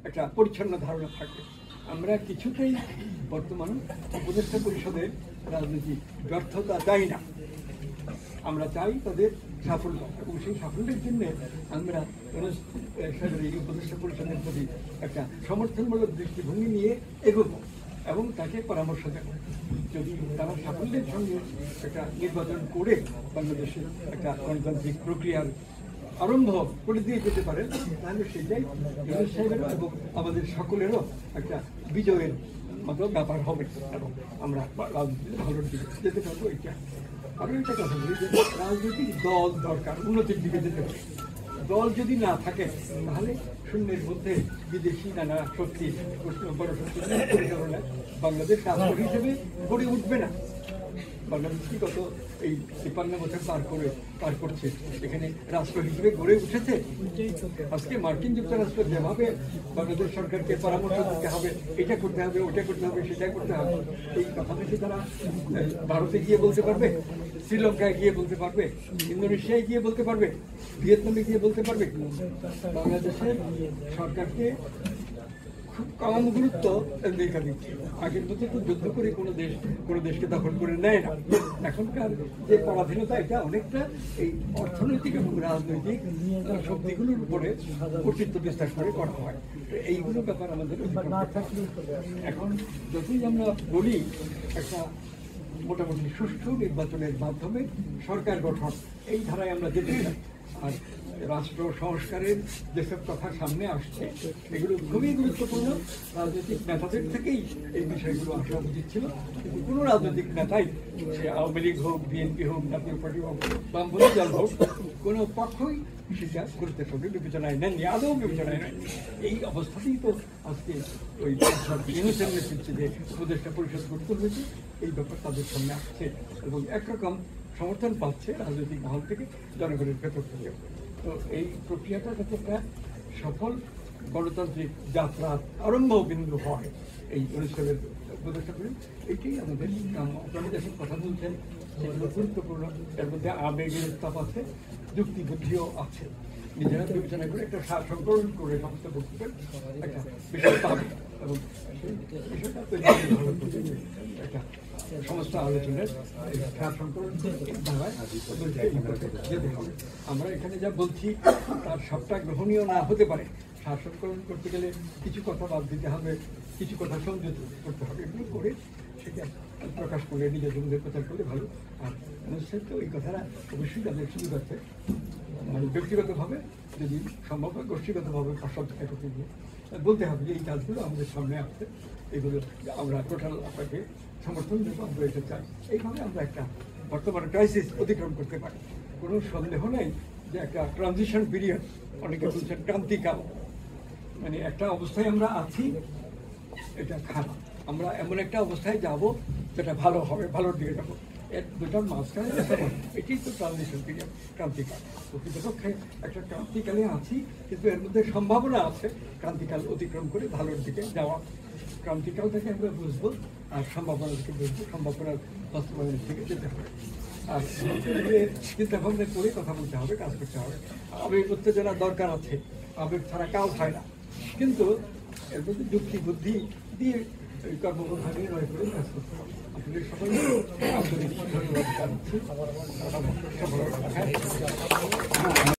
একটা পরিচ্ছন্ন ধারণা থাকবে। আমরা কিছুতেই বর্তমান উপদেষ্টা পরিষদের রাজনীতি ব্যর্থতা চাই না, আমরা চাই তাদের সাফল্য, এবং সেই সাফল্যের জন্য আমরা এই উপদেষ্টা পরিষদের প্রতি একটা সমর্থনমূলক দৃষ্টিভঙ্গি নিয়ে এগোব এবং তাকে পরামর্শ দেব। যদি তারা সাফল্যের সঙ্গে একটা নির্বাচন করে বাংলাদেশের একটা গণতান্ত্রিক প্রক্রিয়ার আরম্ভ করে দিয়ে যেতে পারে, তাহলে সেটাই ইউনূস সাহেবেরও এবং আমাদের সকলেরও একটা বিজয়ের মতো ব্যাপার হবে এবং আমরা রাজনীতিতে ভালোর দিকে যেতে পারবো। এটা আরও একটা কথা বলি যে রাজনৈতিক দল দরকার, উন্নতির দিকে যেতে হবে। দল যদি না থাকে তাহলে শূন্যের মধ্যে বিদেশি নানা শক্তি বড় শক্তি পরিচালনায় বাংলাদেশ রাষ্ট্র হিসেবে গড়ে উঠবে না। বাংলাদেশ কি গত এই ৫৩ বছর পার করছে, এখানে রাষ্ট্র হিসেবে গড়ে উঠেছে। আজকে মার্কিন যুক্তরাষ্ট্র যেভাবে বাংলাদেশ সরকারকে পরামর্শ দিতে হবে, এটা করতে হবে, ওটা করতে হবে, সেটা করতে হবে, এই কথা থেকে তারা ভারতে গিয়ে বলতে পারবে, শ্রীলঙ্কায় গিয়ে বলতে পারবে, ইন্দোনেশিয়ায় গিয়ে বলতে পারবে, ভিয়েতনামে গিয়ে বলতে পারবে। বাংলাদেশের সরকারকে খুব কম গুরুত্ব দেখা দিচ্ছে। আগের মতো তো যুদ্ধ করে কোনো দেশকে দখল করে নেয় না। এখনকার যে পরাধীনতা, এটা অনেকটা এই অর্থনৈতিক এবং রাজনৈতিক শক্তিগুলোর উপরে কর্তৃত্ব বিস্তার করে করা হয়। এইগুলো ব্যাপার আমাদের এখন যতই আমরা বলি একটা মোটামুটি সুষ্ঠু নির্বাচনের মাধ্যমে সরকার গঠন, এই ধারায় আমরা যেতে চাই। আর রাষ্ট্র সংস্কারের যেসব কথা সামনে আসছে এগুলো খুবই গুরুত্বপূর্ণ। রাজনৈতিক নেতাদের থেকেই এই বিষয়গুলো আসা উচিত ছিল, কিন্তু কোনো রাজনৈতিক নেতাই, সে আওয়ামী লীগ হোক, বিএনপি হোক, জাতীয় পার্টি হোক, বামপন্থী দল হোক, কোনো পক্ষই সেটা গুরুত্বের সঙ্গে বিবেচনায় নেননি, আদৌ বিবেচনায় নেন। এই অবস্থাতেই তো আজকে ওই ইউনূসের নেতৃত্বে যে উপদেষ্টা পরিষদ গঠিত হয়েছে, এই ব্যাপার তাদের সামনে আসছে এবং একরকম সমর্থন পাচ্ছে রাজনৈতিক মহল থেকে, জনগণের ভেতর থেকে। তো এই প্রক্রিয়াটা যাতে একটা সফল গণতান্ত্রিক যাত্রা আরম্ভ বিন্দু হয়, এই অনুষ্ঠানের উপদেষ্টা করি, এইটাই আমাদের আপনারা যখন কথা বলছেন সেগুলো গুরুত্বপূর্ণ। এর মধ্যে আবেগের তাপ আছে, যুক্তি বুদ্ধিও আছে। নিজেরা বিবেচনা করে একটা সংকলন করে সমস্ত বক্তব্যের একটা বিষয় পাবে এবং বিষয়টা একটা সমস্ত আলোচনার সংকলন ধারায় যেতে হবে। আমরা এখানে যা বলছি তার সবটা গ্রহণীয় না হতে পারে। সার সংকলন করতে গেলে কিছু কথা বাদ দিতে হবে, কিছু কথা সংযত করতে হবে। এগুলো করে সেটা প্রকাশ করলে নিজের জন্য প্রচার করলে ভালো। আর অনুষ্ঠান তো এই কথাটা অবশ্যই তাদের সুবিধার্থে, মানে ব্যক্তিগতভাবে যদি সম্ভব হয় গোষ্ঠীগতভাবে সব একত্রে গিয়ে বলতে হবে যে এই কাজগুলো আমাদের সামনে আসছে, এগুলো আমরা টোটাল আপনাকে সমর্থন দেবো, আমরা এটা চাই। এইভাবে আমরা একটা বর্তমানে ক্রাইসিস অতিক্রম করতে পারি। কোনো সন্দেহ নেই যে একটা ট্রানজিশন পিরিয়ড, অনেকে বলছেন ক্রান্তিকাল, মানে একটা অবস্থায় আমরা আছি, এটা খারাপ, আমরা এমন একটা অবস্থায় যাব যেটা ভালো হবে, ভালোর দিকে যাবো। এর দুটার মাঝখানে এটাই তো ট্রানজিশন পিরিয়ড, ক্রান্তিকাল। প্রকৃতপক্ষে একটা ক্রান্তিকালে আছি, কিন্তু এর মধ্যে সম্ভাবনা আছে ক্রান্তিকাল অতিক্রম করে ভালোর দিকে যাওয়া। ক্রান্তিকাল থেকে আমরা বুঝবো আর সম্ভাবনা থেকে বুঝবো, সম্ভাবনার বাস্তবায়নের দিকে যেতে হবে। আর চিন্তা ভাবনা করে কথা বলতে হবে, কাজ করতে হবে। আবেগ উত্তেজনা দরকার আছে, আবেগ ছাড়া কাজ হয় না, কিন্তু এর মধ্যে যুক্তি বুদ্ধি দিয়ে কর্মপন্থা নয় করে কাজ করতে হবে। আপনাদের সবাই আন্তরিক ধন্যবাদ জানাচ্ছি।